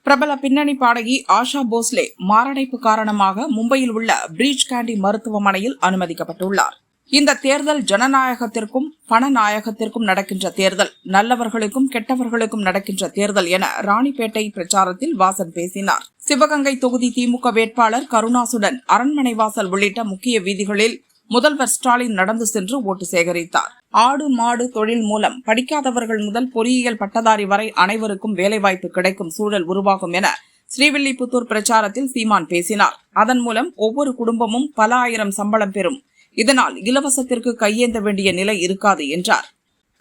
பிரபல பின்னணி பாடகி ஆஷா போஸ்லே மாரடைப்பு காரணமாக மும்பையில் உள்ள பிரீச் கேண்டி மருத்துவமனையில் அனுமதிக்கப்பட்டுள்ளார். இந்த தேர்தல் ஜனநாயகத்திற்கும் பணநாயகத்திற்கும் நடக்கின்ற தேர்தல், நல்லவர்களுக்கும் கெட்டவர்களுக்கும் நடக்கின்ற தேர்தல் என ராணிப்பேட்டை பிரச்சாரத்தில் வாசன் பேசினார். சிவகங்கை தொகுதி திமுக வேட்பாளர் கருணாசுடன் அரண்மனை வாசல் உள்ளிட்ட முக்கிய வீதிகளில் முதல்வர் ஸ்டாலின் நடந்து சென்று ஓட்டு சேகரித்தார். ஆடு மாடு தொழில் மூலம் படிக்காதவர்கள் முதல் பொறியியல் பட்டதாரி வரை அனைவருக்கும் வேலைவாய்ப்பு கிடைக்கும் சூழல் உருவாகும் என ஸ்ரீவில்லிபுத்தூர் பிரச்சாரத்தில் சீமான் பேசினார். அதன் மூலம் ஒவ்வொரு குடும்பமும் பல ஆயிரம் சம்பளம் பெறும். இதனால் இலவசத்திற்கு கையேந்த வேண்டிய நிலை இருக்காது என்றார்.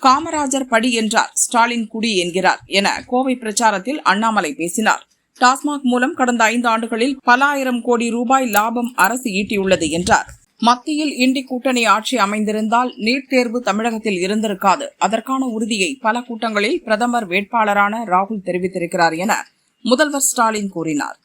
காமராஜர் படி என்றார், ஸ்டாலின் குடி என்கிறார் என கோவை பிரச்சாரத்தில் அண்ணாமலை பேசினார். டாஸ்மாக் மூலம் கடந்த 5 ஆண்டுகளில் பல ஆயிரம் கோடி ரூபாய் லாபம் அரசு ஈட்டியுள்ளது என்றார். மத்தியில் இண்டி கூட்டணி ஆட்சி அமைந்திருந்தால் நீட் தேர்வு தமிழகத்தில் இருந்திருக்காது. அதற்கான உறுதியை பல கூட்டங்களில் பிரதமர் வேட்பாளரான ராகுல் தெரிவித்திருக்கிறார் என முதல்வர் ஸ்டாலின் கூறினார்.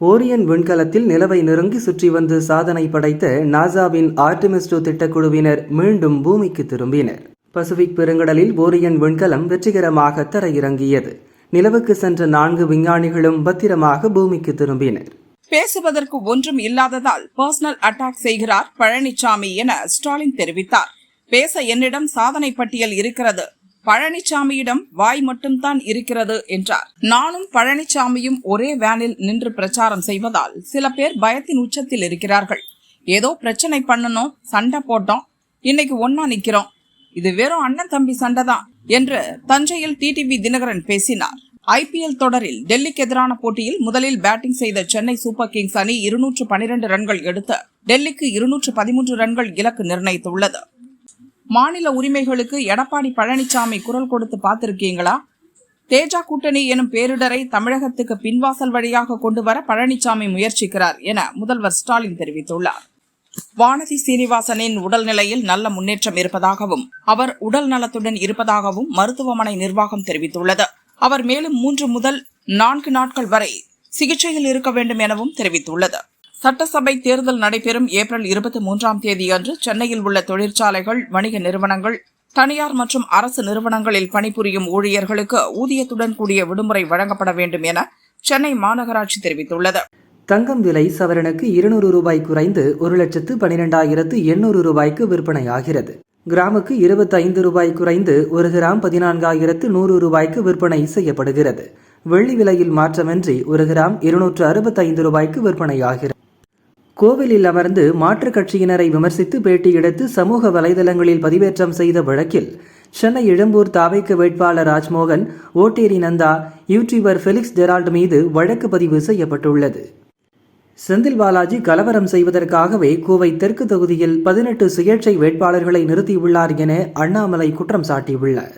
ஓரியன் விண்கலத்தில் நிலவை நெருங்கி சுற்றி வந்து சாதனை படைத்த நாசாவின் ஆர்டெமிஸ் திட்டக்குழுவினர் மீண்டும் பூமிக்கு திரும்பினர். பசிபிக் பெருங்கடலில் ஓரியன் விண்கலம் வெற்றிகரமாக தரையிறங்கியது. நிலவுக்கு சென்ற 4 விஞ்ஞானிகளும் பத்திரமாக பூமிக்கு திரும்பினர். பேசுவதற்கு ஒன்றும் இல்லாததால் பர்சனல் அட்டாக் செய்கிறார் பழனிசாமி என ஸ்டாலின் தெரிவித்தார். பேச என்னிடம் சாதனை பட்டியல் இருக்கிறது, பழனிசாமியிடம் வாய் மட்டும்தான் இருக்கிறது என்றார். நானும் பழனிசாமியும் ஒரே வேனில் நின்று பிரச்சாரம் செய்வதால் சில பேர் பயத்தின் உச்சத்தில் இருக்கிறார்கள். ஏதோ பிரச்சனை பண்ணணும், சண்டை போட்டோம், இன்னைக்கு ஒன்னா நிக்கிறோம், இது வெறும் அண்ணன் தம்பி சண்டைதான் என்று தஞ்சையில் டிடிவி தினகரன் பேசினார். IPL தொடரில் டெல்லிக்கு எதிரான போட்டியில் முதலில் பேட்டிங் செய்த சென்னை சூப்பர் கிங்ஸ் அணி 212 ரன்கள் எடுத்து டெல்லிக்கு 213 ரன்கள் இலக்கு நிர்ணயித்துள்ளது. மாநில உரிமைகளுக்கு எடப்பாடி பழனிசாமி குரல் கொடுத்து பார்த்திருக்கீங்களா? தேஜா கூட்டணி எனும் பேரிடரை தமிழகத்துக்கு பின்வாசல் வழியாக கொண்டுவர பழனிசாமி முயற்சிக்கிறார் என முதல்வர் ஸ்டாலின் தெரிவித்துள்ளார். வானதி சீனிவாசனின் உடல்நிலையில் நல்ல முன்னேற்றம் இருப்பதாகவும் அவர் உடல் நலத்துடன் இருப்பதாகவும் மருத்துவமனை நிர்வாகம் தெரிவித்துள்ளது. அவர் மேலும் 3 முதல் 4 நாட்கள் வரை சிகிச்சையில் இருக்க வேண்டும் எனவும் தெரிவித்துள்ளது. சட்டசபை தேர்தல் நடைபெறும் ஏப்ரல் 23ஆம் தேதியன்று சென்னையில் உள்ள தொழிற்சாலைகள், வணிக நிறுவனங்கள், தனியார் மற்றும் அரசு நிறுவனங்களில் பணிபுரியும் ஊழியர்களுக்கு ஊதியத்துடன் கூடிய விடுமுறை வழங்கப்பட வேண்டும் என சென்னை மாநகராட்சி தெரிவித்துள்ளது. தங்கம் விலை சவரனுக்கு 200 ரூபாய் குறைந்து 1,12,800 ரூபாய்க்கு விற்பனையாகிறது. கிராமுக்கு 25 ரூபாய் குறைந்து 1 கிராம் 14,100 ரூபாய்க்கு விற்பனை செய்யப்படுகிறது. வெள்ளி விலையில் மாற்றமின்றி 1 கிராம் 265 ரூபாய்க்கு விற்பனையாகிறது. கோவிலில் அமர்ந்து மாற்றுக் கட்சியினரை விமர்சித்து பேட்டி எடுத்து சமூக வலைதளங்களில் பதிவேற்றம் செய்த வழக்கில் சென்னை எழும்பூர் தாவேக்கு வேட்பாளர் Rajmohan, Otteri Nanda, YouTuber Felix Gerald மீது வழக்கு பதிவு செய்யப்பட்டுள்ளது. செந்தில் பாலாஜி கலவரம் செய்வதற்காகவே கோவை தெற்கு தொகுதியில் 18 சுயேட்சை வேட்பாளர்களை நிறுத்தியுள்ளார் என அண்ணாமலை குற்றம் சாட்டியுள்ளார்.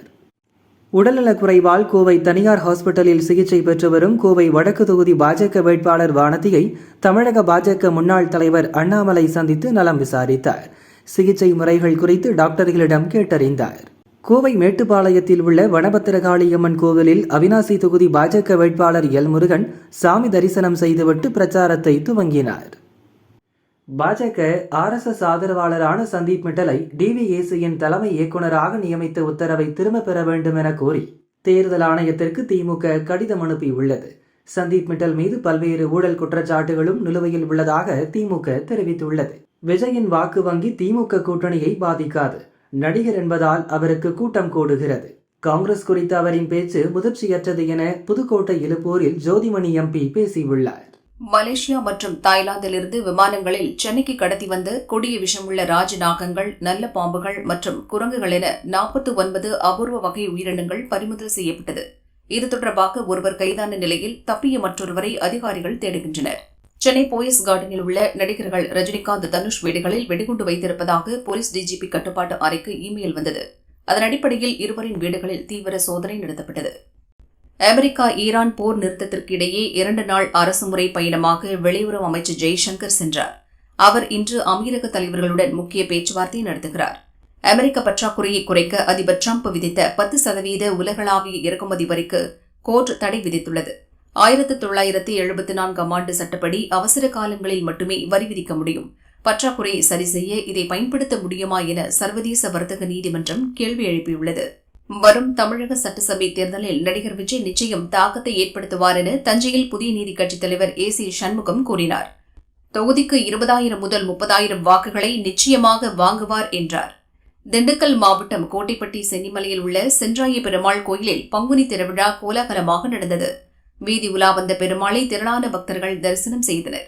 உடல்நலக்குறைவால் கோவை தனியார் ஹாஸ்பிட்டலில் சிகிச்சை பெற்று வரும் கோவை வடக்கு தொகுதி பாஜக வேட்பாளர் வானதியை தமிழக பாஜக முன்னாள் தலைவர் அண்ணாமலை சந்தித்து நலம் விசாரித்தார். சிகிச்சை முறைகள் குறித்து டாக்டர்களிடம் கேட்டறிந்தார். கோவை மேட்டுப்பாளையத்தில் உள்ள வனபத்திரகாளியம்மன் கோவிலில் அவினாசி தொகுதி பாஜக வேட்பாளர் எல் முருகன் சாமி தரிசனம் செய்துவிட்டு பிரச்சாரத்தை துவங்கினார். பாஜக RSS ஆதரவாளரான சந்தீப் மிட்டலை DVACயின் தலைமை இயக்குநராக நியமித்த உத்தரவை திரும்ப பெற வேண்டும் என கோரி தேர்தல் ஆணையத்திற்கு திமுக கடிதம் அனுப்பியுள்ளது. சந்தீப் மிட்டல் மீது பல்வேறு ஊழல் குற்றச்சாட்டுகளும் நிலுவையில் உள்ளதாக திமுக தெரிவித்துள்ளது. விஜயின் வாக்கு வங்கி திமுக கூட்டணியை பாதிக்காது. நடிகர் என்பதால் அவருக்கு கூட்டம் கூடுகிறது. காங்கிரஸ் குறித்த அவரின் பேச்சு முதிர்ச்சியற்றது என புதுக்கோட்டை இலுப்பூரில் ஜோதிமணி MP பேசியுள்ளார். மலேசியா மற்றும் தாய்லாந்திலிருந்து விமானங்களில் சென்னைக்கு கடத்தி வந்த கொடிய விஷமுள்ள ராஜநாகங்கள், நல்ல பாம்புகள் மற்றும் குரங்குகள் என 49 அபூர்வ வகை உயிரினங்கள் பறிமுதல் செய்யப்பட்டது. இது தொடர்பாக ஒருவர் கைதான நிலையில் தப்பிய மற்றொருவரை அதிகாரிகள் தேடுகின்றனர். சென்னை போயஸ் கார்டனில் உள்ள நடிகர்கள் ரஜினிகாந்த், தனுஷ் வீடுகளில் வெடிகுண்டு வைத்திருப்பதாக போலீஸ் DGP கட்டுப்பாட்டு அறைக்கு இமெயில் வந்தது. அதன் அடிப்படையில் இருவரின் வீடுகளில் தீவிர சோதனை நடத்தப்பட்டது. அமெரிக்கா ஈரான் போர் நிறுத்தத்திற்கு இடையே 2 நாள் அரசுமுறை பயணமாக வெளியுறவு அமைச்சர் ஜெய்சங்கர் சென்றார். அவர் இன்று அமீரக தலைவர்களுடன் முக்கிய பேச்சுவார்த்தை நடத்துகிறார். அமெரிக்க பற்றாக்குறையை குறைக்க அதிபர் டிரம்ப் விதித்த 10% உலகளாவிய இறக்குமதி வரிக்கு கோர்ட் தடை விதித்துள்ளது. 1974ஆம் ஆண்டு சட்டப்படி அவசர காலங்களில் மட்டுமே வரி விதிக்க முடியும். பற்றாக்குறையை சரி செய்ய இதை பயன்படுத்த முடியுமா என சர்வதேச வர்த்தக நீதிமன்றம் கேள்வி எழுப்பியுள்ளது. வரும் தமிழக சட்டசபை தேர்தலில் நடிகர் விஜய் நிச்சயம் தாக்கத்தை ஏற்படுத்துவார் என தஞ்சையில் புதிய நீதிக் கட்சித் தலைவர் ஏ.சி. சண்முகம் கூறினார். தொகுதிக்கு 20,000 முதல் 30,000 வாக்குகளை நிச்சயமாக வாங்குவார் என்றார். திண்டுக்கல் மாவட்டம் கோட்டைப்பட்டி சென்னிமலையில் உள்ள சென்றாய பெருமாள் கோயிலில் பங்குனி திருவிழா கோலாகலமாக நடந்தது. வீதி உலா வந்த பெருமாளை திரளான பக்தர்கள் தரிசனம் செய்தனர்.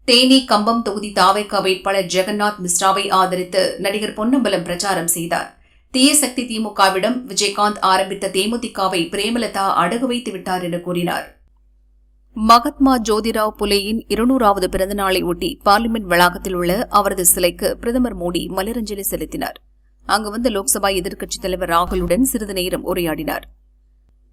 தேனி கம்பம் தொகுதி தாவேகா வேட்பாளர் ஜெகநாத் மிஸ்ராவை ஆதரித்து நடிகர் பொன்னம்பலம் பிரச்சாரம் செய்தார். தீய சக்தி திமுகவிடம் விஜயகாந்த் ஆரம்பித்த தேமுதிகவை பிரேமலதா அடகு வைத்து விட்டார் என கூறினார். மகாத்மா ஜோதிராவ் புலேயின் 200வது பிறந்த நாளை ஒட்டி பார்லிமெண்ட் வளாகத்தில் உள்ள அவரது சிலைக்கு பிரதமர் மோடி மலரஞ்சலி செலுத்தினார். அங்கு வந்த லோக்சபா எதிர்க்கட்சித் தலைவர் ராகுலுடன் சிறிது நேரம் உரையாடினார்.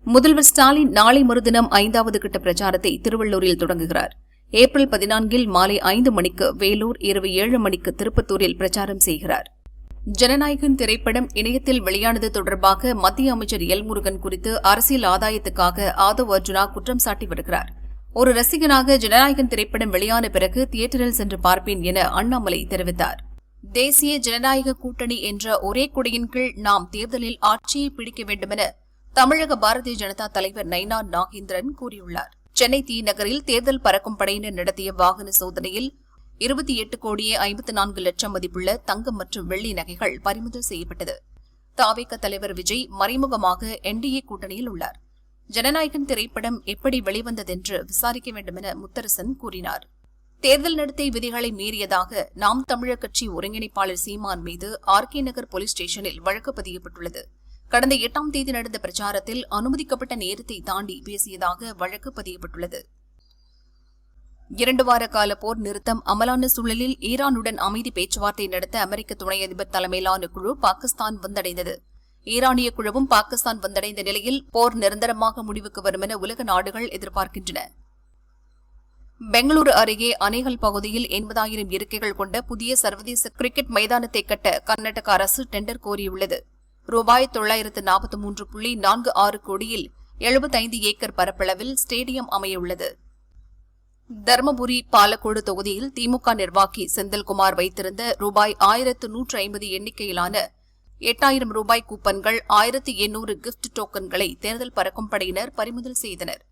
முதல்வர் ஸ்டாலின் நாளை மறுதினம் 5வது கட்ட பிரச்சாரத்தை திருவள்ளூரில் தொடங்குகிறார். ஏப்ரல் 14 மாலை 5 மணிக்கு வேலூர், இரவு 7 மணிக்கு திருப்பத்தூரில் பிரச்சாரம் செய்கிறார். ஜனநாயகன் திரைப்படம் இணையத்தில் வெளியானது தொடர்பாக மத்திய அமைச்சர் எல். முருகன் குறித்து அரசியல் ஆதாயத்துக்காக ஆதவ் அர்ஜுனா குற்றம் சாட்டி வருகிறார். ஒரு ரசிகனாக ஜனநாயகன் திரைப்படம் வெளியான பிறகு தியேட்டரில் சென்று பார்ப்பேன் என அண்ணாமலை தெரிவித்தார். தேசிய ஜனநாயக கூட்டணி என்ற ஒரே கொடியின் கீழ் நாம் தேர்தலில் ஆட்சியை பிடிக்க வேண்டுமென தமிழக பாரதிய ஜனதா தலைவர் நைனா நாகேந்திரன் கூறியுள்ளார். சென்னை தி நகரில் தேர்தல் பறக்கும் படையினர் நடத்திய வாகன சோதனையில் 28,54,00,000 மதிப்புள்ள தங்கம் மற்றும் வெள்ளி நகைகள் பறிமுதல் செய்யப்பட்டது. தாவேக தலைவர் விஜய் மறைமுகமாக என்டிஏ கூட்டணியில் உள்ளார். ஜனநாயகன் திரைப்படம் எப்படி வெளிவந்ததென்று விசாரிக்க வேண்டுமென முத்தரசன் கூறினார். தேர்தல் நடத்தை விதிகளை மீறியதாக நாம் தமிழர் கட்சி ஒருங்கிணைப்பாளர் சீமான் மீது ஆர்கே நகர் போலீஸ் ஸ்டேஷனில் வழக்கு பதியப்பட்டுள்ளது. கடந்த 8ஆம் தேதி நடந்த பிரச்சாரத்தில் அனுமதிக்கப்பட்ட நேரத்தை தாண்டி பேசியதாக வழக்கு பதியப்பட்டுள்ளது. 2 வார கால போர் நிறுத்தம் அமலான சூழலில் ஈரானுடன் அமைதி பேச்சுவார்த்தை நடத்த அமெரிக்க துணை அதிபர் தலைமையிலான குழு பாகிஸ்தான் வந்தடைந்தது. ஈரானிய குழுவும் பாகிஸ்தான் வந்தடைந்த நிலையில் போர் நிரந்தரமாக முடிவுக்கு வரும் என உலக நாடுகள் எதிர்பார்க்கின்றன. பெங்களூரு அருகே அணைகள் பகுதியில் 80,000 இருக்கைகள் கொண்ட புதிய சர்வதேச கிரிக்கெட் மைதானத்தை கட்ட கர்நாடக அரசு டெண்டர் கோரியுள்ளது. ரூபாய் 943.46 கோடியில் 75 ஏக்கர் பரப்பளவில் ஸ்டேடியம் அமையவுள்ளது. தருமபுரி பாலக்கோடு தொகுதியில் திமுக நிர்வாகி செந்தில்குமார் வைத்திருந்த ரூபாய் 1,150 எண்ணிக்கையிலான 8,000 ரூபாய் கூப்பன்கள், 1,800 கிஃப்ட் டோக்கன்களை தேர்தல் பறக்கும் படையினர் பறிமுதல் செய்தனர்.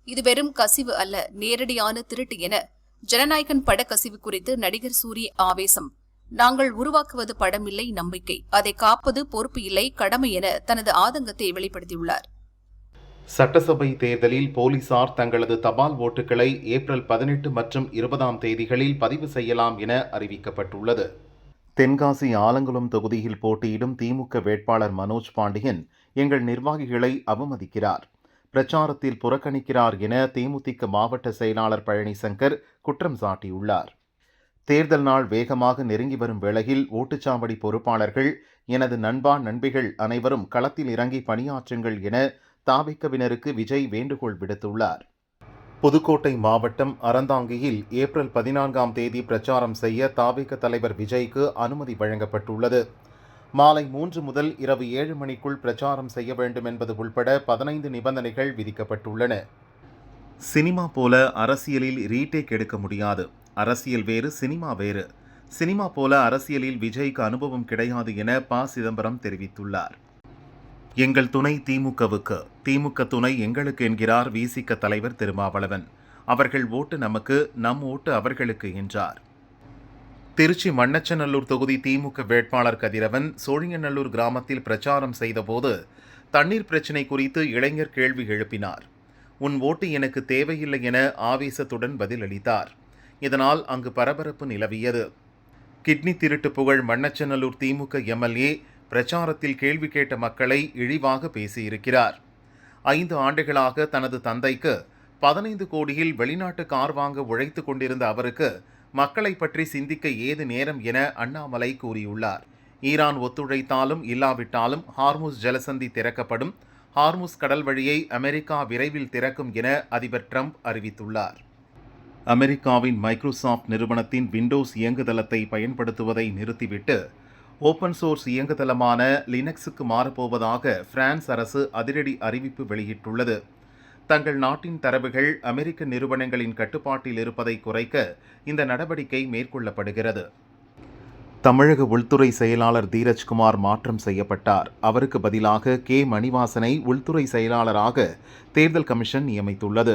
இது வெறும் கசிவு அல்ல, நேரடியான திருட்டு என ஜனநாயகன் பட கசிவு குறித்து நடிகர் சூரி ஆவேசம். நாங்கள் உருவாக்குவது படம் இல்லை, நம்பிக்கை. அதை காப்பது பொறுப்பு இல்லை, கடமை என தனது ஆதங்கத்தை வெளிப்படுத்தியுள்ளார். சட்டசபை தேர்தலில் போலீசார் தங்களது தபால் ஓட்டுகளை ஏப்ரல் 18 மற்றும் 20ஆம் தேதிகளில் பதிவு செய்யலாம் என அறிவிக்கப்பட்டுள்ளது. தென்காசி ஆலங்குளம் தொகுதியில் போட்டியிடும் திமுக வேட்பாளர் மனோஜ் பாண்டியன் எங்கள் நிர்வாகிகளை அவமதிக்கிறார், பிரச்சாரத்தில் புறக்கணிக்கிறார் என தேமுதிக மாவட்ட செயலாளர் பழனிசங்கர் குற்றம் சாட்டியுள்ளார். தேர்தல் நாள் வேகமாக நெருங்கி வரும் வேளையில் ஓட்டுச்சாவடி பொறுப்பாளர்கள், எனது நண்பா நண்பிகள் அனைவரும் களத்தில் இறங்கி பணியாற்றுங்கள் என தாவேகவினருக்கு விஜய் வேண்டுகோள் விடுத்துள்ளார். புதுக்கோட்டை மாவட்டம் அறந்தாங்கியில் ஏப்ரல் 14ஆம் தேதி பிரச்சாரம் செய்ய தாவேக தலைவர் விஜய்க்கு அனுமதி வழங்கப்பட்டுள்ளது. மாலை 3 முதல் இரவு 7 மணிக்குள் பிரச்சாரம் செய்ய வேண்டும் என்பது உள்பட 15 நிபந்தனைகள் விதிக்கப்பட்டுள்ளன. சினிமா போல அரசியலில் ரீடேக் எடுக்க முடியாது. அரசியல் வேறு, சினிமா வேறு. சினிமா போல அரசியலில் விஜய்க்கு அனுபவம் கிடையாது என ப. சிதம்பரம் தெரிவித்துள்ளார். எங்கள் துணை திமுகவுக்கு, திமுக துணை எங்களுக்கு என்கிறார் விசிக தலைவர் திருமாவளவன். அவர்கள் ஓட்டு நமக்கு, நம் ஓட்டு அவர்களுக்கு என்றார். திருச்சி மண்ணச்சநல்லூர் தொகுதி திமுக வேட்பாளர் கதிரவன் சோழிங்கநல்லூர் கிராமத்தில் பிரச்சாரம் செய்தபோது தண்ணீர் பிரச்சினை குறித்து இளைஞர் கேள்வி எழுப்பினார். உன் ஓட்டு எனக்கு தேவையில்லை என ஆவேசத்துடன் பதிலளித்தார். இதனால் அங்கு பரபரப்பு நிலவியது. கிட்னி திருட்டு புகழ் மண்ணச்சநல்லூர் திமுக எம்எல்ஏ பிரச்சாரத்தில் கேள்வி கேட்ட மக்களை இழிவாக பேசியிருக்கிறார். 5 ஆண்டுகளாக தனது தந்தைக்கு 15 கோடியில் வெளிநாட்டு கார் வாங்க உழைத்து கொண்டிருந்த அவருக்கு மக்களை பற்றி சிந்திக்க ஏது நேரம் என அண்ணாமலை கூறியுள்ளார். ஈரான் ஒத்துழைத்தாலும் இல்லாவிட்டாலும் ஹார்முஸ் ஜலசந்தி திறக்கப்படும். ஹார்முஸ் கடல் வழியை அமெரிக்கா விரைவில் திறக்கும் என அதிபர் ட்ரம்ப் அறிவித்துள்ளார். அமெரிக்காவின் மைக்ரோசாஃப்ட் நிறுவனத்தின் விண்டோஸ் இயங்குதளத்தை பயன்படுத்துவதை நிறுத்திவிட்டு ஓப்பன் சோர்ஸ் இயங்குதளமான லினக்ஸுக்கு மாறப்போவதாக பிரான்ஸ் அரசு அதிரடி அறிவிப்பு வெளியிட்டுள்ளது. தங்கள் நாட்டின் தரவுகள் அமெரிக்க நிறுவனங்களின் கட்டுப்பாட்டில் இருப்பதை குறைக்க இந்த நடவடிக்கை மேற்கொள்ளப்படுகிறது. தமிழக உள்துறை செயலாளர் தீரஜ்குமார் மாற்றம் செய்யப்பட்டார். அவருக்கு பதிலாக கே. மணிவாசனை உள்துறை செயலாளராக தேர்தல் கமிஷன் நியமித்துள்ளது.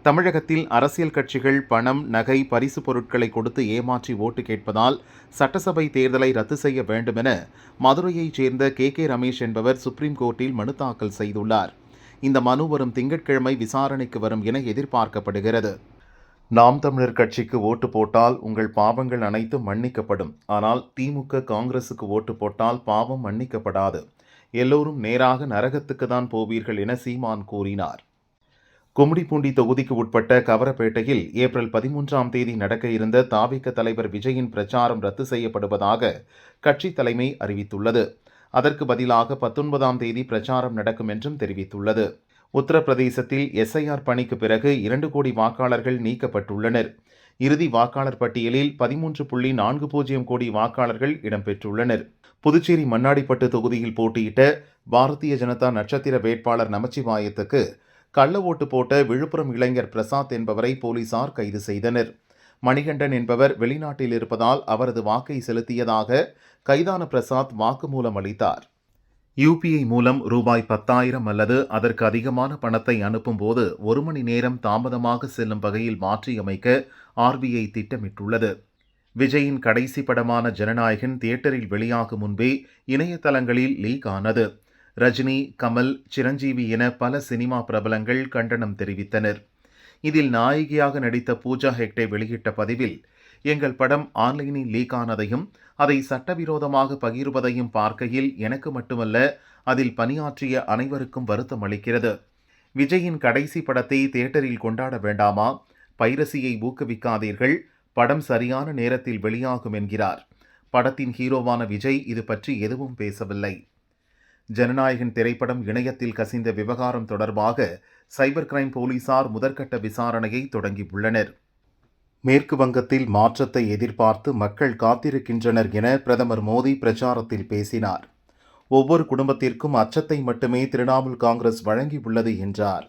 தமிழகத்தில் அரசியல் கட்சிகள் பணம், நகை, பரிசு பொருட்களை கொடுத்து ஏமாற்றி ஓட்டு கேட்பதால் சட்டசபை தேர்தலை ரத்து செய்ய வேண்டுமென மதுரையைச் சேர்ந்த கே. ரமேஷ் என்பவர் சுப்ரீம் கோர்ட்டில் மனு தாக்கல் செய்துள்ளார். இந்த மனு வரும் திங்கட்கிழமை விசாரணைக்கு வரும் என எதிர்பார்க்கப்படுகிறது. நாம் தமிழர் கட்சிக்கு ஓட்டு போட்டால் உங்கள் பாவங்கள் அனைத்தும் மன்னிக்கப்படும். ஆனால் திமுக, காங்கிரசுக்கு ஓட்டு போட்டால் பாவம் மன்னிக்கப்படாது. எல்லோரும் நேராக நரகத்துக்கு தான் போவீர்கள் என சீமான் கூறினார். கும்மிடிப்பூண்டி தொகுதிக்கு உட்பட்ட கவரப்பேட்டையில் ஏப்ரல் 13ஆம் தேதி நடக்க இருந்த தாவிக தலைவர் விஜயின் பிரச்சாரம் ரத்து செய்யப்படுவதாக கட்சி தலைமை அறிவித்துள்ளது. அதற்கு பதிலாக 19ஆம் தேதி பிரச்சாரம் நடக்கும் என்றும் தெரிவித்துள்ளது. உத்தரப்பிரதேசத்தில் எஸ்ஐஆர் பணிக்கு பிறகு 2 கோடி வாக்காளர்கள் நீக்கப்பட்டுள்ளனர். இறுதி வாக்காளர் பட்டியலில் 13.40 கோடி வாக்காளர்கள் இடம்பெற்றுள்ளனர். புதுச்சேரி மண்ணாடிப்பட்டு தொகுதியில் போட்டியிட்ட பாரதிய ஜனதா நட்சத்திர வேட்பாளர் நமச்சிவாயத்துக்கு கள்ள ஓட்டு போட்ட விழுப்புரம் இளைஞர் பிரசாத் என்பவரை போலீசார் கைது செய்தனர். மணிகண்டன் என்பவர் வெளிநாட்டில் இருப்பதால் அவரது வாக்கை செலுத்தியதாக கைதான பிரசாத் வாக்குமூலம் அளித்தார். யூபிஐ மூலம் ரூபாய் 10,000 அல்லது அதற்கு அதிகமான பணத்தை அனுப்பும்போது 1 மணி நேரம் தாமதமாக செல்லும் வகையில் மாற்றியமைக்க ஆர்பிஐ திட்டமிட்டுள்ளது. விஜயின் கடைசி படமான ஜனநாயகன் தியேட்டரில் வெளியாகும் முன்பே இணையதளங்களில் லீக் ஆனது. ரஜினி, கமல், சிரஞ்சீவி என பல சினிமா பிரபலங்கள் கண்டனம் தெரிவித்தனர். இதில் நாயகியாக நடித்த பூஜா ஹெக்டே வெளியிட்ட பதிவில், எங்கள் படம் ஆன்லைனில் லீக் ஆனதையும் அதை சட்டவிரோதமாக பகிர்வதையும் பார்க்கையில் எனக்கு மட்டுமல்ல, அதில் பணியாற்றிய அனைவருக்கும் வருத்தம் அளிக்கிறது. விஜயின் கடைசி படத்தை தியேட்டரில் கொண்டாட வேண்டாமா? பைரசியை ஊக்குவிக்காதீர்கள். படம் சரியான நேரத்தில் வெளியாகும் என்கிறார். படத்தின் ஹீரோவான விஜய் இது பற்றி எதுவும் பேசவில்லை. ஜனநாயகன் திரைப்படம் இணையத்தில் கசிந்த விவகாரம் தொடர்பாக சைபர் கிரைம் போலீசார் முதற்கட்ட விசாரணையை தொடங்கியுள்ளனர். மேற்கு வங்கத்தில் மாற்றத்தை எதிர்பார்த்து மக்கள் காத்திருக்கின்றனர் என பிரதமர் மோடி பிரச்சாரத்தில் பேசினார். ஒவ்வொரு குடும்பத்திற்கும் அச்சத்தை மட்டுமே திரிணாமுல் காங்கிரஸ் வழங்கியுள்ளது என்றார்.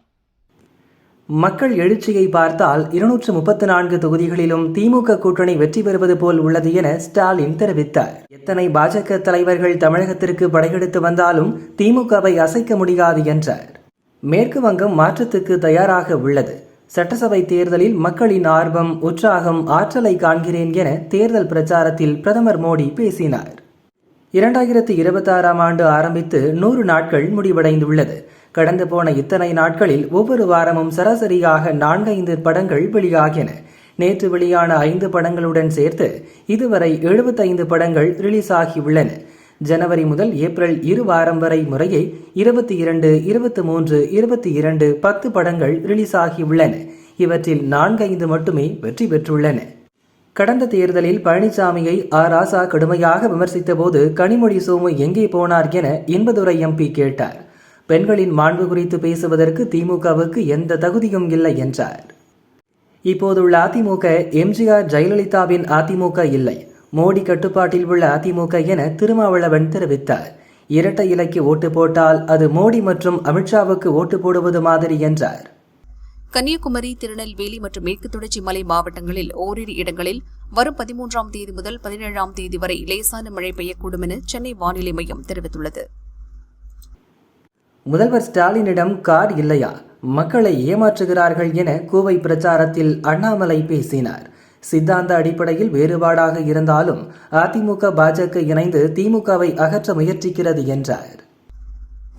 மக்கள் எழுச்சியை பார்த்தால் 234 தொகுதிகளிலும் திமுக கூட்டணி வெற்றி பெறுவது போல் உள்ளது என ஸ்டாலின் தெரிவித்தார். எத்தனை பாஜக தலைவர்கள் தமிழகத்திற்கு படையெடுத்து வந்தாலும் திமுகவை அசைக்க முடியாது என்றார். மேற்கு வங்கம் மாற்றத்துக்கு தயாராக உள்ளது. சட்டசபை தேர்தலில் மக்களின் ஆர்வம், உற்சாகம், ஆற்றலை காண்கிறேன் என தேர்தல் பிரச்சாரத்தில் பிரதமர் மோடி பேசினார். 2026ஆம் ஆண்டு ஆரம்பித்து 100 நாட்கள் முடிவடைந்துள்ளது. கடந்து போன இத்தனை நாட்களில் ஒவ்வொரு வாரமும் சராசரியாக 4-5 படங்கள் வெளியாகின. நேற்று வெளியான 5 படங்களுடன் சேர்த்து இதுவரை 75 படங்கள் ரிலீஸ் ஆகியுள்ளன. ஜனவரி முதல் ஏப்ரல் 2 வாரம் வரை முறையே 22, 23, 22, 10 படங்கள் ரிலீஸ் ஆகியுள்ளன. இவற்றில் 4-5 மட்டுமே வெற்றி பெற்றுள்ளன. கடந்த தேர்தலில் பழனிசாமியை ராசா கடுமையாக விமர்சித்த போது கனிமொழி சோமு எங்கே போனார் என இன்பதுரை எம்பி கேட்டார். பெண்களின் மாண்பு குறித்து பேசுவதற்கு திமுகவுக்கு எந்த தகுதியும் இல்லை என்றார். இப்போதுள்ள அதிமுக எம்ஜிஆர், ஜெயலலிதாவின் அதிமுக இல்லை, மோடி கட்டுப்பாட்டில் உள்ள அதிமுக என திருமாவளவன் தெரிவித்தார். இரட்டை இலைக்கு ஓட்டு போட்டால் அது மோடி மற்றும் அமித்ஷாவுக்கு ஓட்டு போடுவது மாதிரி என்றார். கன்னியாகுமரி, திருநெல்வேலி மற்றும் மேற்கு தொடர்ச்சி மலை மாவட்டங்களில் ஓரிரு இடங்களில் வரும் 13ஆம் தேதி முதல் 17ஆம் தேதி வரை லேசான மழை பெய்யக்கூடும் என சென்னை வானிலை மையம் தெரிவித்துள்ளது. முதல்வர் ஸ்டாலினிடம் கார் இல்லையா, மக்களை ஏமாற்றுகிறார்கள் என கோவை பிரச்சாரத்தில் அண்ணாமலை பேசினார். சித்தாந்த அடிப்படையில் வேறுபாடாக இருந்தாலும் அதிமுக, பாஜக இணைந்து திமுகவை அகற்ற முயற்சிக்கிறது என்றார்.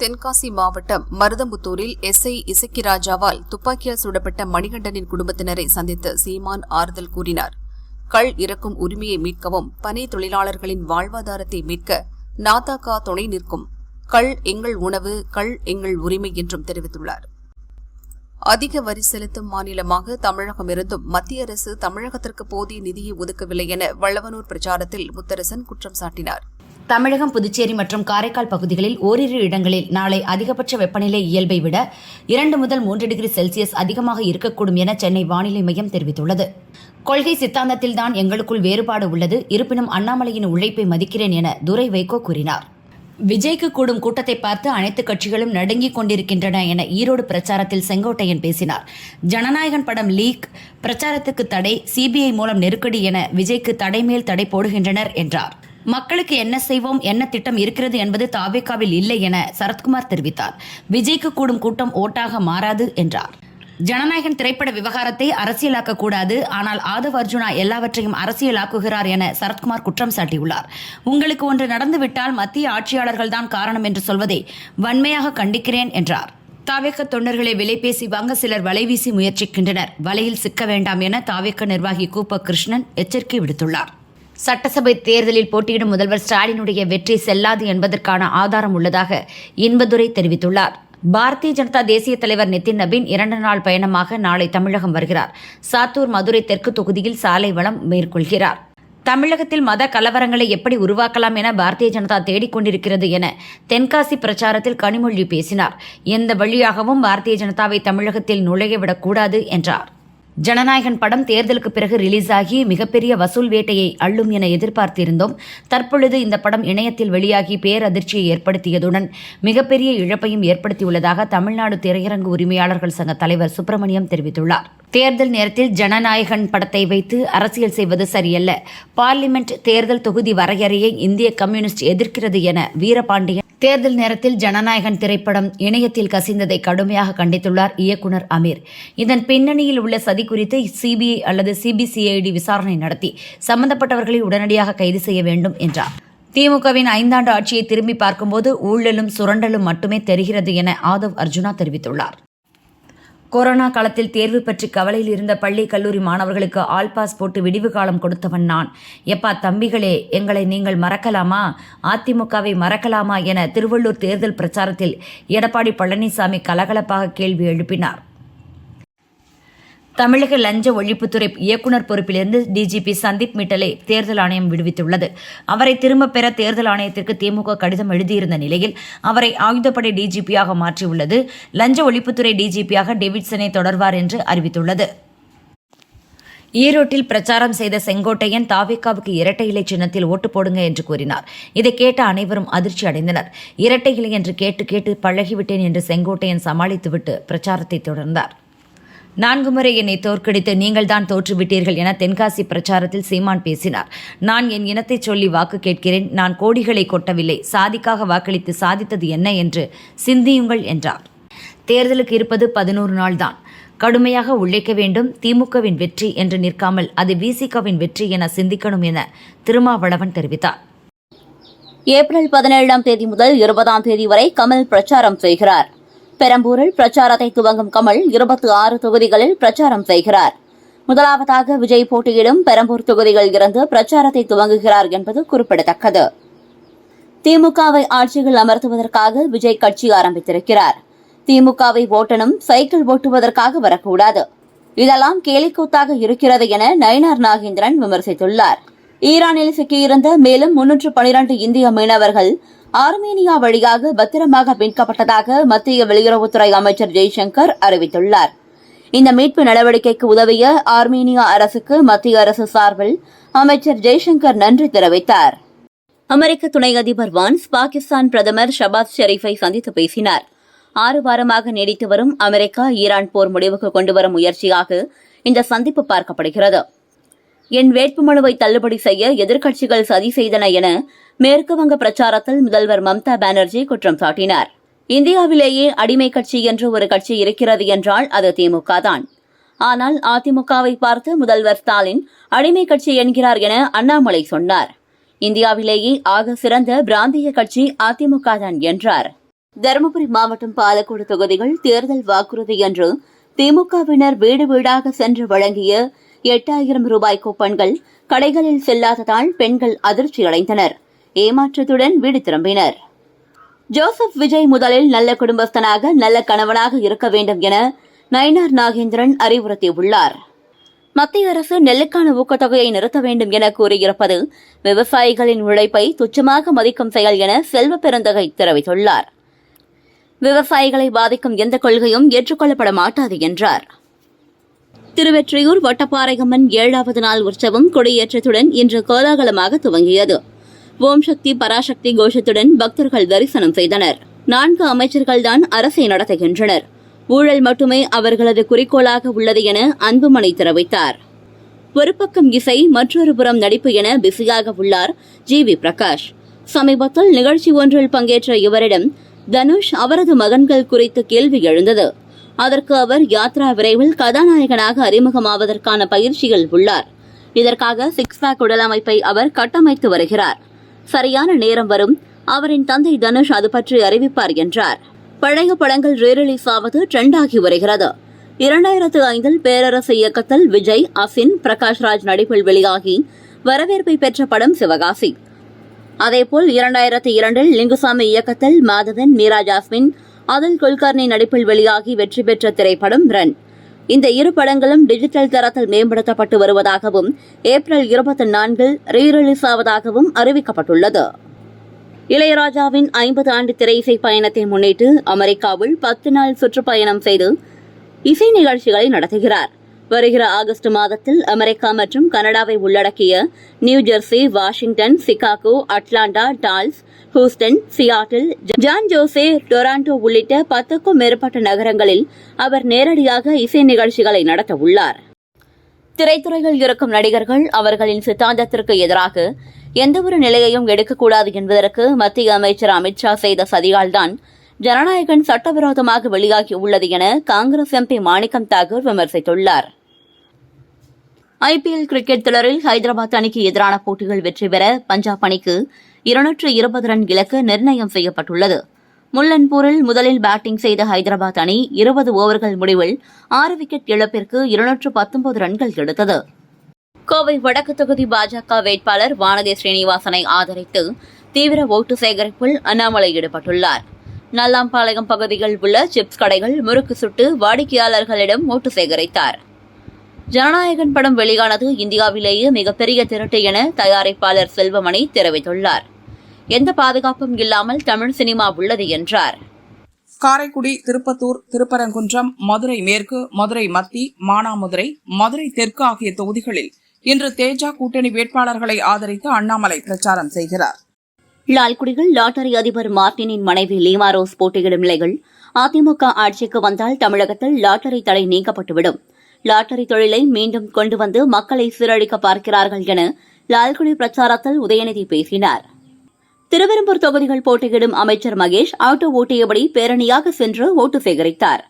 தென்காசி மாவட்டம் மருதம்புத்தூரில் எஸ்ஐ இசக்கிராஜாவால் துப்பாக்கியால் சுடப்பட்ட மணிகண்டனின் குடும்பத்தினரை சந்தித்து சீமான் ஆறுதல் கூறினார். கள் இறக்கும் உரிமையை மீட்கவும் பனை தொழிலாளர்களின் வாழ்வாதாரத்தை மீட்க நாதக துணை நிற்கும். கள் எங்கள் உணவு, கள் எங்கள் உரிமை என்றும் தெரிவித்துள்ளார். அதிக வரி செலுத்தும் மாநிலமாக தமிழகம் இருந்தும் மத்திய அரசு தமிழகத்திற்கு போதிய நிதியை ஒதுக்கவில்லை என வள்ளவனூர் பிரச்சாரத்தில் முத்தரசன் குற்றம் சாட்டினார். தமிழகம், புதுச்சேரி மற்றும் காரைக்கால் பகுதிகளில் ஓரிரு இடங்களில் நாளை அதிகபட்ச வெப்பநிலை இயல்பை விட 2 முதல் 3 டிகிரி செல்சியஸ் அதிகமாக இருக்கக்கூடும் என சென்னை வானிலை மையம் தெரிவித்துள்ளது. கொள்கை சித்தாந்தத்தில்தான் எங்களுக்குள் வேறுபாடு உள்ளது. இருப்பினும் அண்ணாமலையின் உழைப்பை மதிக்கிறேன் என துரை வைகோ கூறினார். விஜய்க்கு கூடும் கூட்டத்தை பார்த்து அனைத்து கட்சிகளும் நடுங்கிக் கொண்டிருக்கின்றன என ஈரோடு பிரச்சாரத்தில் செங்கோட்டையன் பேசினார். ஜனநாயகன் படம் லீக், பிரச்சாரத்துக்கு தடை, சிபிஐ மூலம் நெருக்கடி என விஜய்க்கு தடை மேல் தடை போடுகின்றனர் என்றார். மக்களுக்கு என்ன செய்வோம், என்ன திட்டம் இருக்கிறது என்பது தாவேகாவில் இல்லை என சரத்குமார் தெரிவித்தார். விஜய்க்கு கூடும் கூட்டம் ஓட்டாக மாறாது என்றார். ஜனநாயகன் திரைப்பட விவகாரத்தை அரசியலாக்க கூடாது, ஆனால் ஆதவ் அர்ஜுனா எல்லாவற்றையும் அரசியலாக்குகிறார் என சரத்குமார் குற்றம் சாட்டியுள்ளார். உங்களுக்கு ஒன்று நடந்துவிட்டால் மத்திய ஆட்சியாளர்கள் தான் காரணம் என்று சொல்வதை வன்மையாக கண்டிக்கிறேன் என்றார். தாவேக தொண்டர்களை விலை பேசி வாங்க சிலர் வலைவீசி முயற்சிக்கின்றனர். வலையில் சிக்க வேண்டாம் என தாவேக நிர்வாகி கூப்ப கிருஷ்ணன் எச்சரிக்கை விடுத்துள்ளார். சட்டசபை தேர்தலில் போட்டியிடும் முதல்வர் ஸ்டாலினுடைய வெற்றி செல்லாது என்பதற்கான ஆதாரம் உள்ளதாக இன்பதுரை தெரிவித்துள்ளார். பாரதிய ஜனதா தேசிய தலைவர் நிதின் நபீன் 2 நாள் பயணமாக நாளை தமிழகம் வருகிறார். சாத்தூர், மதுரை தெற்கு தொகுதியில் சாலை வலம் மேற்கொள்கிறார். தமிழகத்தில் மத கலவரங்களை எப்படி உருவாக்கலாம் என பாரதிய ஜனதா தேடிக்கொண்டிருக்கிறது என தென்காசி பிரச்சாரத்தில் கனிமொழி பேசினார். எந்த வழியாகவும் பாரதிய ஜனதாவை தமிழகத்தில் நுழையவிடக்கூடாது என்றார். ஜனநாயகன் படம் தேர்தலுக்கு பிறகு ரிலீஸ் ஆகி மிகப்பெரிய வசூல் வேட்டையை அள்ளும் என எதிர்பார்த்திருந்தோம். தற்பொழுது இந்த படம் இணையத்தில் வெளியாகி பேரதிர்ச்சியை ஏற்படுத்தியதுடன் மிகப்பெரிய இழப்பையும் ஏற்படுத்தியுள்ளதாக தமிழ்நாடு திரையரங்கு உரிமையாளர்கள் சங்க தலைவர் சுப்பிரமணியம் தெரிவித்துள்ளார். தேர்தல் நேரத்தில் ஜனநாயகன் படத்தை வைத்து அரசியல் செய்வது சரியல்ல. பார்லிமெண்ட் தேர்தல் தொகுதி வரையறையை இந்திய கம்யூனிஸ்ட் எதிர்க்கிறது என வீரபாண்டியன் தேர்தல் நேரத்தில் ஜனநாயகன் திரைப்படம் இணையத்தில் கசிந்ததை கடுமையாக கண்டித்துள்ளார் இயக்குனர் அமீர். இதன் பின்னணியில் உள்ள சதி குறித்து சிபிஐ அல்லது சிபிசிஐடி விசாரணை நடத்தி சம்பந்தப்பட்டவர்களை உடனடியாக கைது செய்ய வேண்டும் என்றார். திமுகவின் 5 ஆண்டு ஆட்சியை திரும்பி பார்க்கும்போது ஊழலும் சுரண்டலும் மட்டுமே தெரிகிறது என ஆதவ் அர்ஜுனா தெரிவித்துள்ளார். கொரோனா காலத்தில் தேர்வு பற்றி கவலையில் இருந்த பள்ளி கல்லூரி மாணவர்களுக்கு ஆல் பாஸ் போட்டு விடிவு காலம் கொடுத்தவன் நான். எப்பா தம்பிகளே, எங்களை நீங்கள் மறக்கலாமா? அதிமுகவை மறக்கலாமா என திருவள்ளூர் தேர்தல் பிரச்சாரத்தில் எடப்பாடி பழனிசாமி கலகலப்பாக கேள்வி எழுப்பினார். தமிழக லஞ்ச ஒழிப்புத்துறை இயக்குநர் பொறுப்பிலிருந்து டிஜிபி சந்தீப் மிட்டலை தேர்தல் ஆணையம் விடுவித்துள்ளது. அவரை திரும்பப் பெற தேர்தல் ஆணையத்திற்கு திமுக கடிதம் எழுதியிருந்த நிலையில் அவரை ஆயுதப்படை டிஜிபியாக மாற்றியுள்ளது. லஞ்ச ஒழிப்புத்துறை டிஜிபியாக டேவிட்சனை தொடர்வார் என்று அறிவித்துள்ளது. ஈரோட்டில் பிரச்சாரம் செய்த செங்கோட்டையன் தாவேகாவுக்கு இரட்டை இலை சின்னத்தில் ஓட்டு போடுங்க என்று கூறினார். இதை கேட்ட அனைவரும் அதிர்ச்சி அடைந்தனர். இரட்டை இலை என்று கேட்டு கேட்டு பழகிவிட்டேன் என்று செங்கோட்டையன் சமாளித்துவிட்டு பிரச்சாரத்தை தொடர்ந்தார். 4 முறை என்னை தோற்கடித்து நீங்கள் தான் தோற்றுவிட்டீர்கள் என தென்காசி பிரச்சாரத்தில் சீமான் பேசினார். நான் என் இனத்தை சொல்லி வாக்கு கேட்கிறேன். நான் கோடிகளை கொட்டவில்லை. சாதிக்காக வாக்களித்து சாதித்தது என்ன என்று சிந்தியுங்கள் என்றார். தேர்தலுக்கு இருப்பது 11 நாள் தான். கடுமையாக உழைக்க வேண்டும். திமுகவின் வெற்றி என்று நிற்காமல் அது விசிகவின் வெற்றி என சிந்திக்கணும் என திருமாவளவன் தெரிவித்தார். ஏப்ரல் 17ஆம் தேதி முதல் 20ஆம் தேதி வரை கமல் பிரச்சாரம் செய்கிறார். பெரம்பூரில் பிரச்சாரத்தை துவங்கும் கமல் 26 தொகுதிகளில் பிரச்சாரம் செய்கிறார். முதலாவதாக விஜய் போட்டியிடும் பெரம்பூர் தொகுதியில் இருந்து பிரச்சாரத்தை துவங்குகிறார் என்பது குறிப்பிடத்தக்கது. திமுகவை ஆட்சியில் அமர்த்துவதற்காக விஜய் கட்சி ஆரம்பித்திருக்கிறார். திமுகவை ஓட்டணும், சைக்கிள் ஓட்டுவதற்காக வரக்கூடாது. இதெல்லாம் கேலிக்கூத்தாக இருக்கிறது என நயினார் நாகேந்திரன் விமர்சித்துள்ளார். ஈரானில் சிக்கியிருந்த மேலும் 312 இந்திய மீனவர்கள் ஆர்மேனியா வழியாக பத்திரமாக மீட்கப்பட்டதாக மத்திய வெளியுறவுத்துறை அமைச்சர் ஜெய்சங்கர் அறிவித்துள்ளார். இந்த மீட்பு நடவடிக்கைக்கு உதவிய ஆர்மேனியா அரசுக்கு மத்திய அரசு சார்பில் அமைச்சர் ஜெய்சங்கர் நன்றி தெரிவித்தார். அமெரிக்க துணை அதிபர் வான்ஸ் பாகிஸ்தான் பிரதமர் ஷபாஸ் ஷெரீஃபை சந்தித்து பேசினார். 6 வாரமாக நீடித்து வரும் அமெரிக்கா ஈரான் போர் முடிவுக்கு கொண்டுவரும் முயற்சியாக இந்த சந்திப்பு பார்க்கப்படுகிறது. என் வேட்புமனுவை தள்ளுபடி செய்ய எதிர்க்கட்சிகள் சதி செய்தன என மேற்குவங்க பிரச்சாரத்தில் முதல்வர் மம்தா பானர்ஜி குற்றம் சாட்டினார். இந்தியாவிலேயே அடிமை கட்சி என்று ஒரு கட்சி இருக்கிறது என்றால் அது திமுக தான். ஆனால் அதிமுகவை பார்த்து முதல்வர் ஸ்டாலின் அடிமை கட்சி என்கிறார் என அண்ணாமலை சொன்னார். இந்தியாவிலேயே ஆக சிறந்த பிராந்திய கட்சி அதிமுக தான் என்றார். தருமபுரி மாவட்டம் பாலக்கோடு தொகுதிகள் தேர்தல் வாக்குறுதி என்று திமுகவினர் வீடு வீடாக சென்று வழங்கிய 8000 ரூபாய் கூப்பன்கள் கடைகளில் செல்லாததால் பெண்கள் அதிர்ச்சியடைந்தனர். ஏமாற்றத்துடன் வீடு திரும்பினர். ஜோசப் விஜய் முதலில் நல்ல குடும்பஸ்தனாக நல்ல கணவனாக இருக்க வேண்டும் என நயினார் நாகேந்திரன் அறிவுறுத்தியுள்ளார். மத்திய அரசு நெல்லுக்கான ஊக்கத்தொகையை நிறுத்த வேண்டும் என கூறியிருப்பது விவசாயிகளின் உழைப்பை துச்சமாக மதிக்கும் செயல் என செல்வ பெருந்தகை தெரிவித்துள்ளார். விவசாயிகளை பாதிக்கும் எந்த கொள்கையும் ஏற்றுக்கொள்ளப்பட மாட்டாது என்றார். திருவெற்றியூர் வட்டப்பாறையம்மன் 7வது நாள் உற்சவம் கொடியேற்றத்துடன் இன்று கோலாகலமாக துவங்கியது. ஓம் சக்தி பராசக்தி கோஷத்துடன் பக்தர்கள் தரிசனம் செய்தனர். 4 அமைச்சர்கள்தான் அரசை நடத்துகின்றனர். ஊழல் மட்டுமே அவர்களது குறிக்கோளாக உள்ளது என அன்புமணி தெரிவித்தார். ஒரு பக்கம் இசை, மற்றொரு புறம் நடிப்பு என பிஸியாக உள்ளார் ஜிவி பிரகாஷ். சமீபத்தில் நிகழ்ச்சி ஒன்றில் பங்கேற்ற இவரிடம் தனுஷ் அவரது மகன்கள் குறித்து கேள்வி எழுந்தது. அதற்கு அவர் யாத்ரா விரைவில் கதாநாயகனாக அறிமுகமாவதற்கான பயிற்சியில் உள்ளார். இதற்காக 6 பேக் உடல் அமைப்பை அவர் கட்டமைத்து வருகிறார். சரியான நேரம் வரும், அவரின் தந்தை தனுஷ் அது பற்றி அறிவிப்பார் என்றார். பழைய படங்கள் ரீரிலீஸ் ஆவது ட்ரெண்ட் ஆகி வருகிறது. 2005 பேரரசு இயக்கத்தில் விஜய், அசின், பிரகாஷ்ராஜ் நடிப்பில் வெளியாகி வரவேற்பை பெற்ற படம் சிவகாசி. அதேபோல் 2002 லிங்குசாமி இயக்கத்தில் மாதவன், மீரா ஜாஸ்மின், அதுல் குல்கர்னி நடிப்பில் வெளியாகி வெற்றி பெற்ற திரைப்படம் ரன். இந்த 2 படங்களும் டிஜிட்டல் தரத்தில் மேம்படுத்தப்பட்டு வருவதாகவும் ஏப்ரல் 24 ரீரிலீஸ் ஆவதாகவும் அறிவிக்கப்பட்டுள்ளது. இளையராஜாவின் 50 ஆண்டு திரை இசை பயணத்தை முன்னிட்டு அமெரிக்காவில் 10 நாள் சுற்றுப்பயணம் செய்து இசை நிகழ்ச்சிகளை நடத்துகிறார். வருகிற ஆகஸ்ட் மாதத்தில் அமெரிக்கா மற்றும் கனடாவை உள்ளடக்கிய New Jersey, Washington, Chicago, Atlanta, Dallas, Houston, Seattle, San Jose, Toronto உள்ளிட்ட 10க்கும் மேற்பட்ட நகரங்களில் அவர் நேரடியாக இசை நிகழ்ச்சிகளை நடத்த உள்ளார். திரைத்துறையில் இருக்கும் நடிகர்கள் அவர்களின் சித்தாந்தத்திற்கு எதிராக எந்தவொரு நிலையையும் எடுக்கக்கூடாது என்பதற்கு மத்திய அமைச்சர் அமித்ஷா செய்த சதியால்தான் ஜனநாயகன் சட்டவிரோதமாக வெளியாகியுள்ளது என காங்கிரஸ் எம்பி மாணிக்கம் தாக்கூர் விமர்சித்துள்ளார். IPL கிரிக்கெட் தொடரில் ஹைதராபாத் அணிக்கு எதிரான போட்டிகள் வெற்றி பெற பஞ்சாப் அணிக்கு 220 ரன் இலக்கு நிர்ணயம் செய்யப்பட்டுள்ளது. முல்லன்பூரில் முதலில் பேட்டிங் செய்த ஹைதராபாத் அணி 20 ஓவர்கள் முடிவில் 6 விக்கெட் இழப்பிற்கு 219 ரன்கள் எடுத்தது. கோவை வடக்கு தொகுதி பாஜக வேட்பாளர் வானதி ஸ்ரீனிவாசனை ஆதரித்து தீவிர ஓட்டு சேகரிப்பில் அண்ணாமலை ஈடுபட்டுள்ளார். நல்லாம்பாளையம் பகுதியில் உள்ள சிப்ஸ் கடைகள் முறுக்கு சுட்டு வாடிக்கையாளர்களிடம் ஓட்டு சேகரித்தார். ஜனநாயகன் படம் வெளியானது இந்தியாவிலேயே மிகப்பெரிய திருட்டு என தயாரிப்பாளர் செல்வமணி தெரிவித்துள்ளார். எந்த பாதுகாப்பும் இல்லாமல் தமிழ் சினிமா உள்ளது என்றார். காரைக்குடி, திருப்பத்தூர், திருப்பரங்குன்றம், மதுரை மேற்கு, மதுரை மத்தி, மானாமதுரை, மதுரை தெற்கு ஆகிய தொகுதிகளில் இன்று தேஜா கூட்டணி வேட்பாளர்களை ஆதரித்து அண்ணாமலை பிரச்சாரம் செய்கிறார். லால்குடியில் லாட்டரி அதிபர் மார்டினின் மனைவி லீமா ரோஸ் போட்டியிடும் நிலையில் அதிமுக ஆட்சிக்கு வந்தால் தமிழகத்தில் லாட்டரி தடை நீக்கப்பட்டுவிடும். லாட்டரி தொழிலை மீண்டும் கொண்டு வந்து மக்களை சீரழிக்க பார்க்கிறார்கள் என லால்குடி பிரச்சாரத்தில் உதயநிதி பேசினார். திருவெரும்பூர் தொகுதிகள் போட்டியிடும் அமைச்சர் மகேஷ் ஆட்டோ ஓட்டியபடி பேரணியாக சென்று ஓட்டு சேகரித்தார்.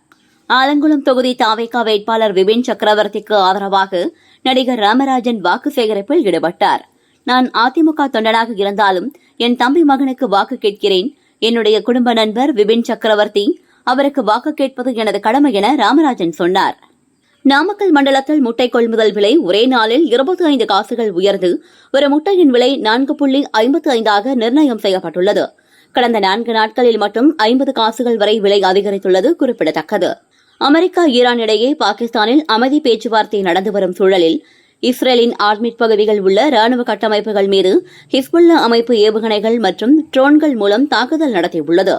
ஆலங்குளம் தொகுதி தாவேகா வேட்பாளர் விபின் சக்கரவர்த்திக்கு ஆதரவாக நடிகர் ராமராஜன் வாக்கு சேகரிப்பில் ஈடுபட்டார். நான் அதிமுக தொண்டனாக இருந்தாலும் என் தம்பி மகனுக்கு வாக்கு கேட்கிறேன். என்னுடைய குடும்ப நண்பர் விபின் சக்கரவர்த்தி, அவருக்கு வாக்கு கேட்பது எனது கடமை என ராமராஜன் சொன்னார். நாமக்கல் மண்டலத்தில் முட்டை கொள்முதல் விலை ஒரே நாளில் 25 காசுகள் உயர்ந்து ஒரு முட்டையின் விலை 4.55 நிர்ணயம் செய்யப்பட்டுள்ளது. கடந்த 4 நாட்களில் மட்டும் 50 காசுகள் வரை விலை அதிகரித்துள்ளது குறிப்பிடத்தக்கது. அமெரிக்கா, ஈரான் இடையே பாகிஸ்தானில் அமைதி பேச்சுவார்த்தை நடந்து வரும் சூழலில் இஸ்ரேலின் ஆர்மிட் பகுதிகள் உள்ள ராணுவ கட்டமைப்புகள் மீது ஹிஸ்புல்லா அமைப்பு ஏவுகணைகள் மற்றும் ட்ரோன்கள் மூலம் தாக்குதல் நடத்தியுள்ளது.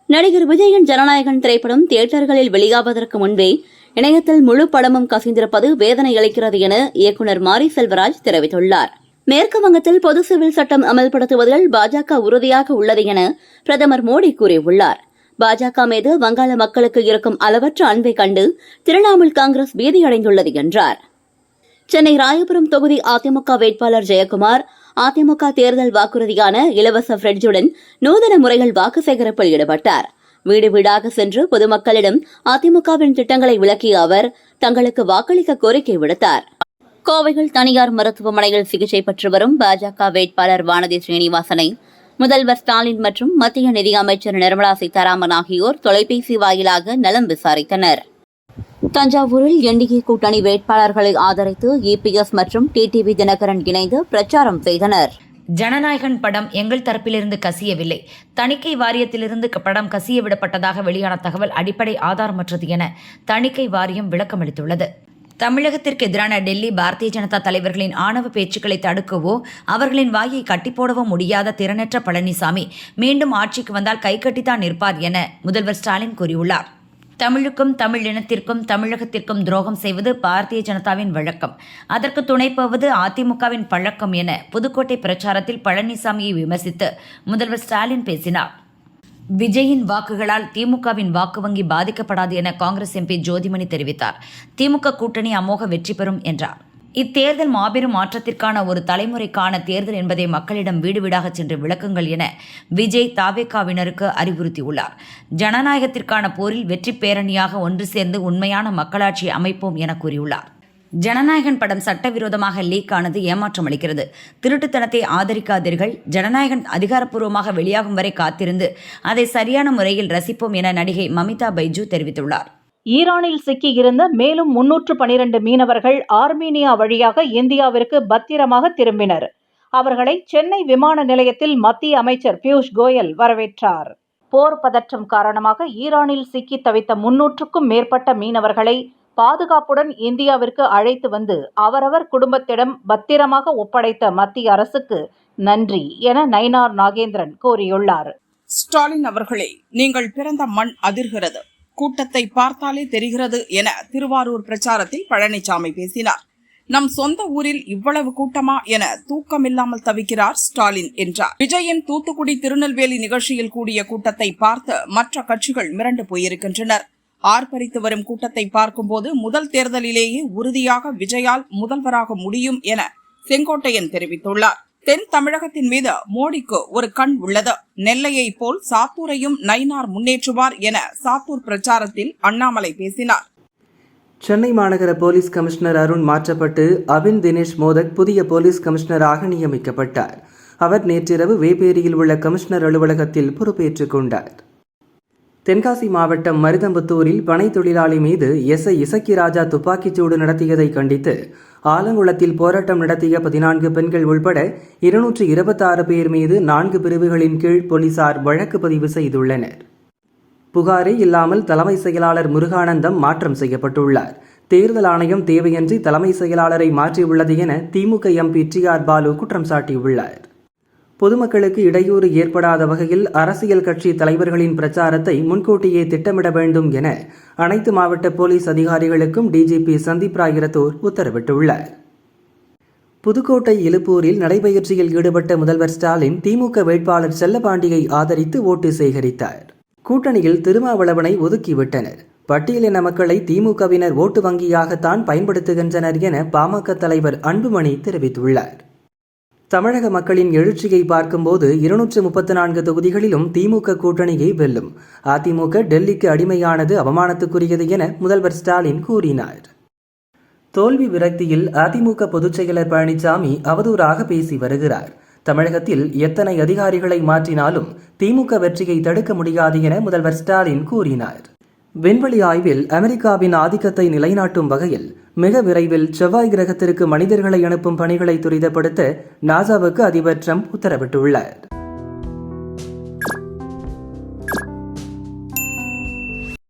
நடிகர் விஜயின் ஜனநாயகன் திரைப்படம் தியேட்டர்களில் வெளியாவதற்கு முன்பே இணையத்தில் முழு படமும் கசிந்திருப்பது வேதனை அளிக்கிறது என இயக்குநர் மாரி செல்வராஜ் தெரிவித்துள்ளார். மேற்கு வங்கத்தில் பொது சிவில் சட்டம் அமல்படுத்துவதில் பாஜக உறுதியாக உள்ளது என பிரதமர் மோடி கூறியுள்ளார். பாஜக மீது வங்காள மக்களுக்கு இருக்கும் அளவற்ற அன்பை கண்டு திரிணாமுல் காங்கிரஸ் பீதியடைந்துள்ளது என்றார். சென்னை ராயபுரம் தொகுதி அதிமுக வேட்பாளர் ஜெயக்குமார் அதிமுக தேர்தல் வாக்குறுதியான இலவச பிரிட்ஜுடன் நூதன முறையில் வாக்கு சேகரிப்பில் ஈடுபட்டார். வீடு வீடாக சென்று பொதுமக்களிடம் அதிமுகவின் திட்டங்களை விளக்கிய அவர் தங்களுக்கு வாக்களிக்க கோரிக்கை விடுத்தார். கோவையில் தனியார் மருத்துவமனையில் சிகிச்சை பெற்று வரும் பாஜக வேட்பாளர் வானதி ஸ்ரீனிவாசனை முதல்வர் ஸ்டாலின் மற்றும் மத்திய நிதியமைச்சர் நிர்மலா சீதாராமன் ஆகியோர் தொலைபேசி வாயிலாக நலம் விசாரித்தனர். தஞ்சாவூரில் என்டிஏ கூட்டணி வேட்பாளர்களை ஆதரித்து இபிஎஸ் மற்றும் டிடிவி தினகரன் இணைந்து பிரச்சாரம் செய்தனர். ஜனநாயகன் படம் எங்கள் தரப்பிலிருந்து கசியவில்லை. தணிக்கை வாரியத்திலிருந்து படம் கசிய விடப்பட்டதாக வெளியான தகவல் அடிப்படை ஆதாரமற்றது என தணிக்கை வாரியம் விளக்கமளித்துள்ளது. தமிழகத்திற்கு எதிரான டெல்லி பாரதிய ஜனதா தலைவர்களின் ஆணவ பேச்சுக்களை தடுக்கவோ அவர்களின் வாயை கட்டிப்போடவோ முடியாத திறனற்ற பழனிசாமி மீண்டும் ஆட்சிக்கு வந்தால் கைகட்டித்தான் நிற்பார் என முதல்வர் ஸ்டாலின் கூறியுள்ளார். தமிழுக்கும் தமிழ் இனத்திற்கும் தமிழகத்திற்கும் துரோகம் செய்வது பாரதிய ஜனதாவின் வழக்கம், அதற்கு துணை போவது அதிமுகவின் பழக்கம் என புதுக்கோட்டை பிரச்சாரத்தில் பழனிசாமியை விமர்சித்து முதல்வர் ஸ்டாலின் பேசினார். விஜயின் வாக்குகளால் திமுகவின் வாக்கு வங்கி பாதிக்கப்படாது என காங்கிரஸ் எம்பி ஜோதிமணி தெரிவித்தார். திமுக கூட்டணி அமோக வெற்றி பெறும் என்றார். இத்தேர்தல் மாபெரும் மாற்றத்திற்கான ஒரு தலைமுறைக்கான தேர்தல் என்பதை மக்களிடம் வீடு வீடாக சென்று விளக்குங்கள் என விஜய் தாவேகாவினருக்கு அறிவுறுத்தியுள்ளார். ஜனநாயகத்திற்கான போரில் வெற்றி பேரணியாக ஒன்று சேர்ந்து உண்மையான மக்களாட்சி அமைப்போம் என கூறியுள்ளார். ஜனநாயகன் படம் சட்டவிரோதமாக லீக் ஆனது ஏமாற்றம் அளிக்கிறது. திருட்டுத்தனத்தை ஆதரிக்காதீர்கள். ஜனநாயகன் அதிகாரப்பூர்வமாக வெளியாகும் வரை காத்திருந்து அதை சரியான முறையில் ரசிப்போம் என நடிகை மமிதா பைஜு தெரிவித்துள்ளார். ஈரானில் சிக்கியிருந்த மேலும் 312 மீனவர்கள் ஆர்மீனியா வழியாக இந்தியாவிற்கு பத்திரமாக திரும்பினர். அவர்களை சென்னை விமான நிலையத்தில் மத்திய அமைச்சர் பியூஷ் கோயல் வரவேற்றார். போர் பதற்றம் காரணமாக ஈரானில் சிக்கி தவித்த 300க்கும் மேற்பட்ட மீனவர்களை பாதுகாப்புடன் இந்தியாவிற்கு அழைத்து வந்து அவரவர் குடும்பத்திடம் பத்திரமாக ஒப்படைத்த மத்திய அரசுக்கு நன்றி என நயினார் நாகேந்திரன் கூறியுள்ளார். ஸ்டாலின் அவர்களே, நீங்கள் பிறந்த மண் அதிர்கிறது, கூட்டத்தை பார்த்தாலே தெரிகிறது என திருவாரூர் பிரச்சாரத்தில் பழனிசாமி பேசினார். நம் சொந்த ஊரில் இவ்வளவு கூட்டமா என தூக்கமில்லாமல் தவிக்கிறார் ஸ்டாலின் என்றார். விஜயின் தூத்துக்குடி திருநெல்வேலி நிகழ்ச்சியில் கூடிய கூட்டத்தை பார்த்து மற்ற கட்சிகள் மிரண்டு போயிருக்கின்றனர். ஆர்ப்பரித்து வரும் கூட்டத்தை பார்க்கும்போது முதல் தேர்தலிலேயே உறுதியாக விஜயால் முதல்வராக முடியும் என செங்கோட்டையன் தெரிவித்துள்ளார். தென் தமிழகத்தின் மீது மோடிக்கு ஒரு கண் உள்ளது. நெல்லையை போல் சாத்தூரையும் நயினார் முன்னேற்றுவார் என சாத்தூர் பிரச்சாரத்தில் அண்ணாமலை பேசினார். சென்னை மாநகர போலீஸ் கமிஷனர் அருண் மாற்றப்பட்டு அவின் தினேஷ் மோதக் புதிய போலீஸ் கமிஷனராக நியமிக்கப்பட்டார். அவர் நேற்றிரவு வேப்பேரியில் உள்ள கமிஷனர் அலுவலகத்தில் பொறுப்பேற்றுக் கொண்டார். தென்காசி மாவட்டம் மருதம்புத்தூரில் பனை தொழிலாளி மீது எஸ்ஐ இசக்கிராஜா துப்பாக்கிச்சூடு நடத்தியதை கண்டித்து ஆலங்குளத்தில் போராட்டம் நடத்திய 14 பெண்கள் உள்பட 226 பேர் மீது 4 பிரிவுகளின் கீழ் போலீசார் வழக்கு பதிவு செய்துள்ளனர். புகாரே இல்லாமல் தலைமை செயலாளர் முருகானந்தம் மாற்றம் செய்யப்பட்டுள்ளார். தேர்தல் ஆணையம் தேவையின்றி தலைமை செயலாளரை மாற்றியுள்ளது என திமுக எம்பி TR பாலு குற்றம் சாட்டியுள்ளார். பொதுமக்களுக்கு இடையூறு ஏற்படாத வகையில் அரசியல் கட்சி தலைவர்களின் பிரச்சாரத்தை முன்கூட்டியே திட்டமிட வேண்டும் என அனைத்து மாவட்ட போலீஸ் அதிகாரிகளுக்கும் டிஜிபி சந்தீப் ராய் ரத்தோர் உத்தரவிட்டுள்ளார். புதுக்கோட்டை இலுப்பூரில் நடைபயிற்சியில் ஈடுபட்ட முதல்வர் ஸ்டாலின் திமுக வேட்பாளர் செல்லப்பாண்டியை ஆதரித்து ஓட்டு சேகரித்தார். கூட்டணியில் திருமாவளவனை ஒதுக்கிவிட்டனர். பட்டியலின மக்களை திமுகவினர் ஓட்டு வங்கியாகத்தான் பயன்படுத்துகின்றனர் என பாமக தலைவர் அன்புமணி தெரிவித்துள்ளார். தமிழக மக்களின் எழுச்சியை பார்க்கும்போது 234 தொகுதிகளிலும் திமுக கூட்டணியை வெல்லும். அதிமுக டெல்லிக்கு அடிமையானது அவமானத்துக்குரியது என முதல்வர் ஸ்டாலின் கூறினார். தோல்வி விரக்தியில் அதிமுக பொதுச் செயலர் பழனிசாமி அவதூறாக பேசி வருகிறார். தமிழகத்தில் எத்தனை அதிகாரிகளை மாற்றினாலும் திமுக வெற்றியை தடுக்க முடியாது என முதல்வர் ஸ்டாலின் கூறினார். விண்வெளி ஆய்வில் அமெரிக்காவின் ஆதிக்கத்தை நிலைநாட்டும் வகையில் மிக விரைவில் செவ்வாய் கிரகத்திற்கு மனிதர்களை அனுப்பும் பணிகளை துரிதப்படுத்த நாசாவுக்கு அதிபர் ட்ரம்ப் உத்தரவிட்டுள்ளார்.